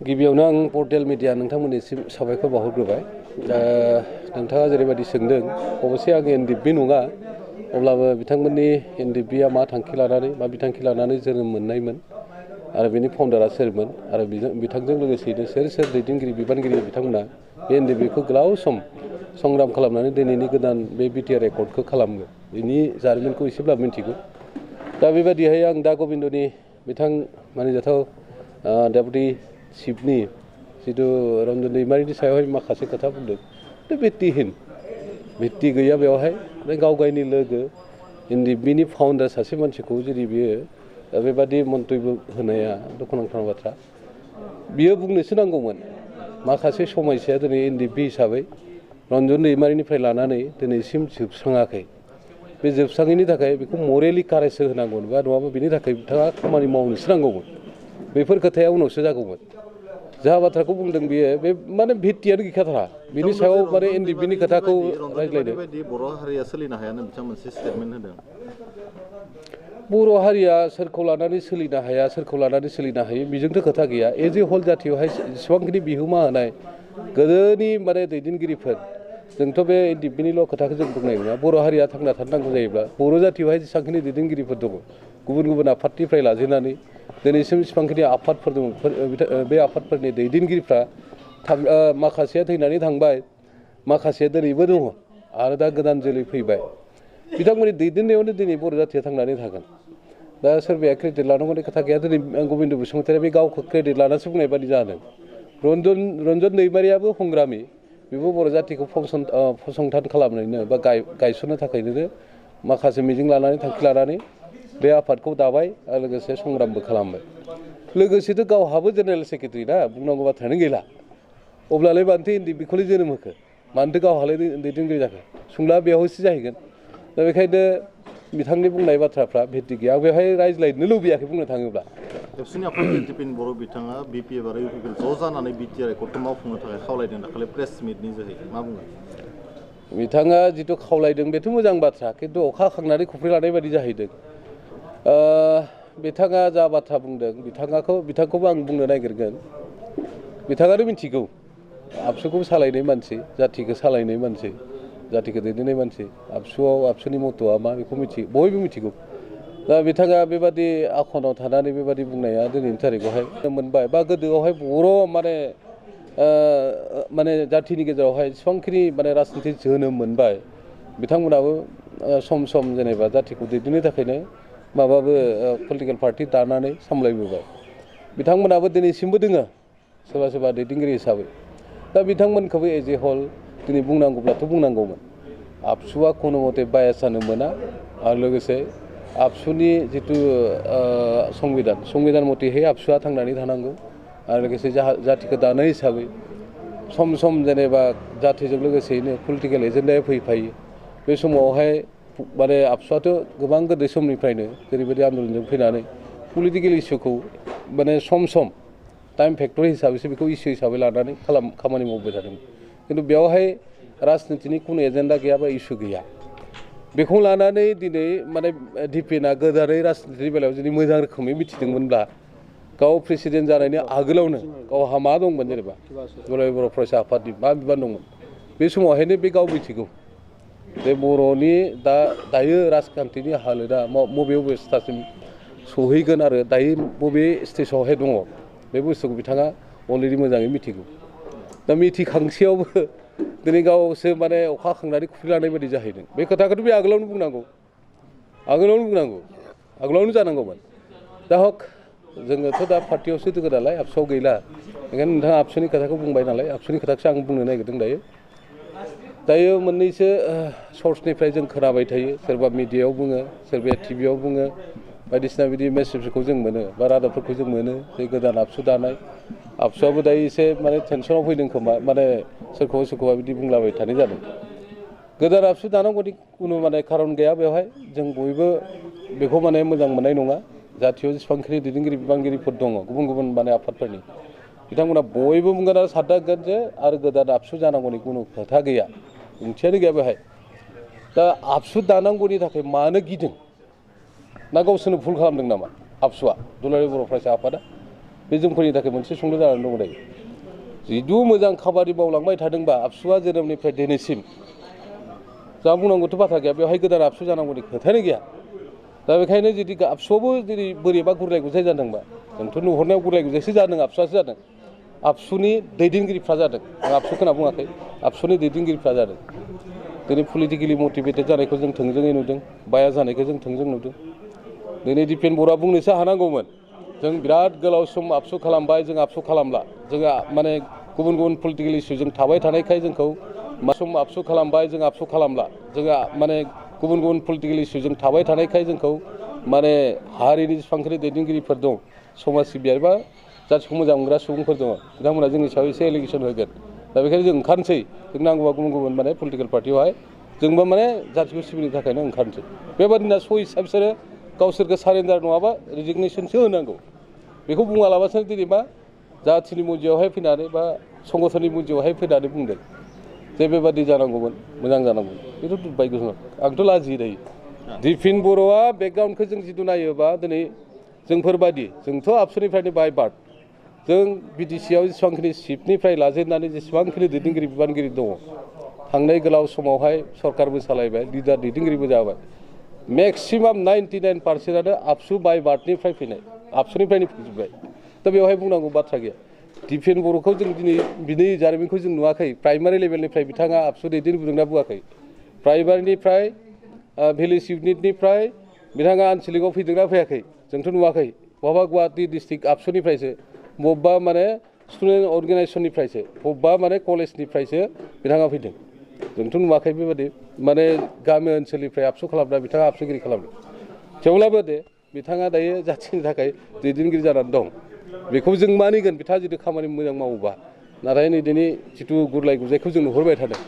गिबियावनो आं portal media नोंथांमोननिसिम साबायखर बावहरग्रोबाय। नोंथाङा जेरैबायदि सोंदों अबसे आं एनडिएफबि नङा, अब्लाबो बिथांमोननि एनडिएफबिआ मा थांखि लानानै मा बिथांखि लानानै जोनोम मोननायमोन आरो बेनि फाउन्डारा सोरमोन आरो बिथांजों लोगोसेयैनो सोर दैदेनगिरि बिबानगिरि बिथांमोना बे एनडिएफबिखौ गोलाव सम संग्राम खालामनानै दिनैनि गोदान बे बिटिआर रेकर्डखौ खालामो, बिनि जारिमिनखौ एसेब्लाबो मिथिगौ। दा बेबायदिहाय आं दा गबिन्दनि बिथां मानिजाथाव डेपुटि चिफनि जिथु रन्जन दैमारिनि सायावहाय माखासे खोथा बुंदों, भित्तिहीन, भित्ति गैया बेवहाय। गाव गावनि लोगो एनडिएफबिनि फाउन्डार सासे मानसिखौ जुदि बियो बेबादि मन्तब्य होनाया दुखुनांथाव बाथ्रा। बियो बुंनोसो नांगौमोन माखासे समयसाया दिनै एनडिएफबि हिसाबै रन्जन दैमारिनिफ्राय लानानै दिनैसिम जोबस्राङाखै। बे जोबस्राङैनि थाखाय बेखौ मरेलि कारेज होनांगौमोन, बा नङाबा बिनि थाखाय बिथाङा खामानि मावनोसो नांगौमोन। बेफोर खोथाया उनावसो जागौमोन। जा बाथ्राखौ बुंदों बियो बे माने भित्तियानो गैखाथारा, बिनि सायाव माने एनडिएफबिनि खोथाखौ रायज्लायदों। बर' हारिया सोलिनो हायानो बिथाङा मोनसे स्टेटमेन्ट होदों। बर' हारिया सोरखौ लानानै सोलिनो हाया, सोरखौ लानानै सोलिनो हायो, बेजोंथ' खोथा गैया। एज ए हल जाथियावहाय जेसेबांखिनि बिहोमा होनाय गोदोनि माने दैदेनगिरिफोर, जोंथ' बे एनडिएफबिनिल' खोथाखौ जों बुंनाय नङा। बर' हारिया थांना थानांगौ जायोब्ला बर' जाथियावहाय जेसेबांखिनि दैदेनगिरिफोर दङ, गुबुन गुबुन आफादनिफ्राय लाजेननानै दिनैसिम जेसेबांखिनि आफादफोर दङ, बे आफादफोरनि दैदेनगिरिफ्रा माखासेया थैनानै थांबाय, माखासेया दिनैबो दङ आरो दा गोदान जोलै फैबाय। बिथांमोननि दैदेननायावनो दिनै बर' जाथिया थांनानै थागोन। दा सोरबाया क्रेडिट लानांगौनि खोथा गैया। दिनै गबिन्द बसुमतारिया बे गावखौ क्रेडिट लानासो बुंनाय बादि जादों। रन्जन दैमारियाबो संग्रामि, बेबो बर' जाथिखौ फसंथान खालामनायनो बा गायसननो थाखायनो माखासे मिजिं लानानै थांखि लानानै बे आफादखौ दाबाय आरो लोगोसे संग्रामबो खालामबाय। लोगोसेथ' गावहाबो जेनेरेल सेक्रेटारि ना, बुंनांगौ बाथ्रायानो गैला। अब्लालाय मानोथो एनडिएफबिखौलाय जोनोम होखो, मानोथो गावहालाय दैदेनगिरि जाखो? सोंलुआ बेयावसो जाहैगोन। दा बेखायनो बिथांनि बुंनाय बाथ्राफ्रा भित्ति गैया। आं बेवहाय रायज्लायनो लुबैयाखै बुंनो थाङोब्ला। एबसुनि आफादगिरि दिपेन बर' बिथाङा बिपिएफ आरो इउपिपिएल ज' जानानै बिटिआर रेकर्डखौ मावफुंनो थाखाय खावलायदों दाखालि प्रेस मिटनि जोहै, मा बुङो? बिथाङा जिथु खावलायदों बेथ' मोजां बाथ्रा, खिन्थु अखा हाखांनानै खफ्रि लानाय बादि जाहैदों। बिथाङा जा बाथ्रा बुंदों बिथांखौबो आं बुंनो नागिरगोन। बिथाङानो मिथिगौ आबसुखौ सालायनाय मानसि, जाथिखौ सालायनाय मानसि, जातिखौ दैदेननाय मानसि, आबसुनि मथ'आ मा बेखौ बयबो मिथिगौ। दा बिथाङा बेबादि आखनाव थानानै बेबादि बुंनाया दिनैनि थारिखआवहाय मोनबाय, बा गोदोआवहाय बर' माने जाथिनि गेजेरावहाय जेसेबांखिनि माने राजनिथि जोनोम मोनबाय, बिथांमोनाबो सम सम जेनेबा जातिखौ दैदेननो थाखायनो पलिटिकेल पार्टि दानानै सामलायबोबाय। बिथांमोनाबो दिनैसिमबो दोङो सोरबा सोरबा दैदेनगिरि हिसाबै। दा बिथांमोनखौबो एज ए हल दिनै बुंनांगौब्लाथ' बुंनांगौमोन। आबसुआ खुनु मथे बायास जानो मोना आरो लोगोसे आबसुनि जिथु संबिधान मथेहै आबसुआ थांनानै थानांगौ आरो लोगोसे जातिखौ दानाय हिसाबै सम सम जेनेबा जातिजों लोगोसेयैनो पलिटिकेल एजेन्डाया फैफायो। बे समावहाय माने आबसुआथ' गोबां गोदो समनिफ्रायनो जेरैबायदि आन्दलनजों फैनानै पलिटिकेल इस्युखौ माने सम सम टाइम फेक्टर हिसाबैसो बेखौ इस्यु हिसाबै लानानै खामानि मावबाय थादों। खिन्थु बेवहाय राजनितिनि खुनु एजेन्डा गैया बा इस्यु गैया। बेखौ लानानै दिनै माने दिपेना गोदानै राजनितिनि बेलायाव जुदि मोजां रोखोमै मिथिदोंमोनब्ला गाव प्रेसिडेन्ट जानायनि आगोलावनो गावहा मा दंमोन, जेनेबा दुलाराय बर' फरायसा आफादनि मा बिबान दंमोन, बे समावहायनो बे गाव मिथिगौ जे बर'नि दायो राजखान्थिनि हालोदा बबे स्टेजसिम सहैगोन आरो दायो बबे स्टेजावहाय दङ, बे बुस्थुखौ बिथाङा अलरेडि मोजाङै मिथिगौ। दा मिथिखांसेयावबो दिनै गावसो माने अखा हाखांनानै खफ्रि लानाय बायदि जाहैदों। बे खोथाखौथ' बे आगोलावनो बुंनांगौ, आगोलावनो जानांगौमोन। दा हक जोङोथ' दा पार्टियावसो दङ नालाय, आबसुआव गैला। ओंखायनो नोंथाङा आबसुनि खोथाखौ बुंबाय नालाय, आबसुनि खोथाखौसो आं बुंनो नागिरदों दायो मोननैसो सर्सनिफ्राय जों खोनाबाय थायो, सोरबा मिडियायाव बुङो, सोरबाया टिभियाव बुङो, बायदिसिना बिदि मेसेजफोरखौ जों मोनो बा रादाबफोरखौ जों मोनो जे गोदान आबसु दानाय। आबसुआबो दायो एसे माने टेनसनाव फैदों खोमा, माने सोरखौबा बिदि बुंलाबाय थानाय जादों। गोदान आबसु दानांगौनि खुनु माने खारन गैया। बेवहाय जों बयबो बेखौ माने मोजां मोननाय नङा। जाथियाव जेसेबांखिनि दैदेनगिरि बिबानगिरिफोर दङ गुबुन गुबुन माने आफादफोरनि, बिथांमोना बयबो बुंगोन आरो सानदांगोन जे आरो गोदान आबसु जानांगौनि खुनु खोथा गैया, ओंथियानो गैया बेवहाय। दा आबसु दानांगौनि थाखाय मानो गिदों ना गावसोरनो भुल खालामदों नामा आबसुआ, दुलाराय बर' फरायसा आफादा? बे जोंफोरनि थाखाय मोनसे सोंलु जानानै दङ दायो जिदु मोजां खामानि मावलांबाय थादोंबा आबसुआ जोनोमनिफ्राय दिनैसिम जा बुंनांगौथ' बाथ्रा गैया बेवहाय गोदान आबसु जानांगौनि खोथायानो गैया दा बेखायनो जुदि आबसुआवबो जुदि बोरैबा गुरलाय गुजाय जादोंबा जोंथ' नुहुरनायाव गुरलाय गुजायसो जादों आबसुआसो जादों आबसुनि दैदेनगिरिफ्रा जादों आं आबसुखौ होनना बुङाखै आबसुनि दैदेनगिरिफ्रा जादों दिनै पलिटिकेलि मटिभेटेड जानायखौ जों थोंजोङै नुदों बाया जानायखौ जों थोंजों नुदों दिनै दिपेन बर'आ बुंनोसो हानांगौमोन जों बिराद गोलाव सम आबसु खालामबाय जों आबसु खालामला जोंहा माने गुबुन गुबुन पलिटिकेल इस्युजों थाबाय थानायखाय जोंखौ सम आबसु खालामबाय जों आबसु खालामला जोंहा माने गुबुन गुबुन पलिटिकेल इस्युजों थाबाय थानायखाय जोंखौ माने हारिनि जेसेबांखिनि दैदेनगिरिफोर दं समाज सिबियारि बा जाथिखौ मोजां मोनग्रा सुबुंफोर दङ बिथांमोना जोंनि सायाव एसे एलिगेसन होगोन दा बेखायनो जों ओंखारनोसै जों नांगौबा गुबुन गुबुन माने पलिटिकेल पार्टियावहाय जोंबो माने जाथिखौ सिबिनो थाखायनो ओंखारनोसै बेबादिनो सयस बिसोरो गावसोरखौ सारेन्डार नङाबा रिजिगनेसनसो होनांगौ बेखौ बुङालाबासो दिनै मा जाथिनि मन्दिरावहाय फैनानै बा संगठननि मन्दिरावहाय फैनानै बुंदों जे बेबादि जानांगौमोन मोजां जानांगौमोन बेथ' दुब्बाय गोहोम आंथ' लाजियो दायो दिपेन बर'आ बेकग्राउन्डखौ जों जिथु नायोबा दिनै जोंफोरबादि जोंथ' आबसुनिफ्रायनो बाय बार्थ जों बिटिसिआव जेसेबांखिनि सिटनिफ्राय लाजेननानै जेसेबांखिनि दैदेनगिरि बिबानगिरि दङ थांनाय गोलाव समावहाय सरकारबो सालायबाय लिडार दैदेनगिरिबो जाबाय मेक्सिमाम 99% आबसु बाय बार्थनिफ्राय फैनाय आबसुनिफ्रायनो फैजोब्बाय दा बेवहाय बुंनांगौ बाथ्रा गैया दिपेन बर'खौ जों दिनै बिनि जारिमिनखौ जों नुवाखै प्राइमारि लेभेलनिफ्राय बिथाङा आबसु दैदेनबोदोंना बुङाखै प्राइमारिनिफ्राय भिलेज इउनिटनिफ्राय बिथाङा आनसलिकआव फैदोंना फैयाखै जोंथ' नुवाखै बहाबा गुवाहाटि डिस्ट्रिक्ट आबसुनिफ्रायसो बबेबा माने स्टुडेन्ट अर्गेनाइजेसननिफ्रायसो बबेबा माने कलेजनिफ्रायसो बिथाङा फैदों जोंथ' नुवाखै बेबादि माने गामि ओनसोलनिफ्राय आबसु खालामना बिथाङा आबसुगिरि खालामदों थेवब्लाबो दे बिथाङा दायो जाथिनि थाखाय दैदेनगिरि जानानै दं बेखौ जों मानिगोन बिथाङा जुदि खामानि मोजां मावोबा नाथाय नै दिनै जिथु गुरलाय गुजायखौ जों नुहुरबाय थादों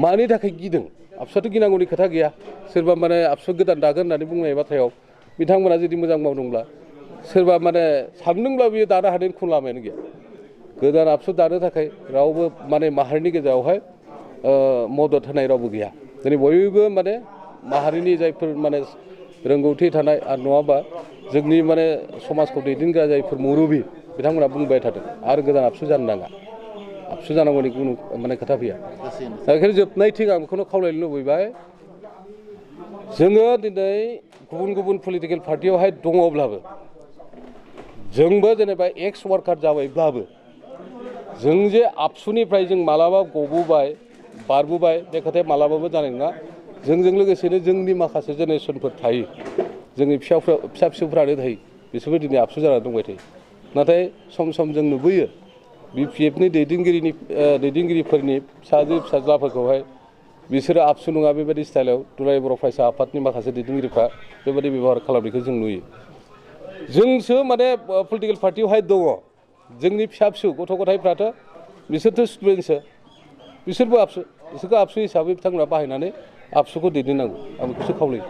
मानि थाखाय गिदों आबसुआथ' गिनांगौनि खोथा गैया सोरबा माने आबसु गोदान दागोन होननानै बुंनाय बाथ्रायाव बिथांमोना जुदि मोजां मावदोंब्ला सोरबा माने सानदोंब्ला बियो दानो हानायनि खुन लामायानो गैया गोदान आबसु दानो थाखाय रावबो माने माहारिनि गेजेरावहाय मदद होनाय रावबो गैया दिनै बयबो माने माहारिनि जायफोर माने रोंगौथि थानाय आरो नङाबा जोंनि माने समाजखौ दैदेनग्रा जायफोर मुरबि बिथांमोना बुंबाय थादों आरो गोदान आबसु जानो नाङा आबसु जानांगौनि खुनु माने खोथा फैया दा बेखायनो जोबनायथिं आं बेखौनो खावलायनो लुबैबाय जोङो दिनै गुबुन गुबुन पलिटिकेल पार्टियावहाय दङब्लाबो जोंबो जेनेबा एक्स वार्कार जाबायब्लाबो जों जे आबसुनिफ्राय जों मालाबा गबोबाय बारबोबाय बे खोथाया मालाबाबो जानाय नङा जोंजों लोगोसेनो जोंनि माखासे जेनेरेसनफोर थायो जोंनि फिसा फिसौफ्रानो थायो बिसोरबो दिनै आबसु जानानै दंबाय थायो नाथाय सम सम जों नुबोयो बिपिएफनि दैदेनगिरिफोरनि फिसाजो फिसाज्लाफोरखौहाय बिसोरो आबसु नङा बेबायदि स्टाइलाव दुलाराय बर' फरायसा आफादनि माखासे दैदेनगिरिफ्रा बेबायदि बेब'हार खालामनायखौ जों नुयो जोंसो माने पलिटिकेल पार्टियावहाय दङ जोंनि फिसा फिसौ गथ' गथायफ्राथ' बिसोरथ' स्टुडेन्टसो बिसोरबो आबसु बिसोरखौ आबसु हिसाबै बिथांमोना बाहायनानै आबसुखौ दैदेननांगौ आं बेखौसो खावलायो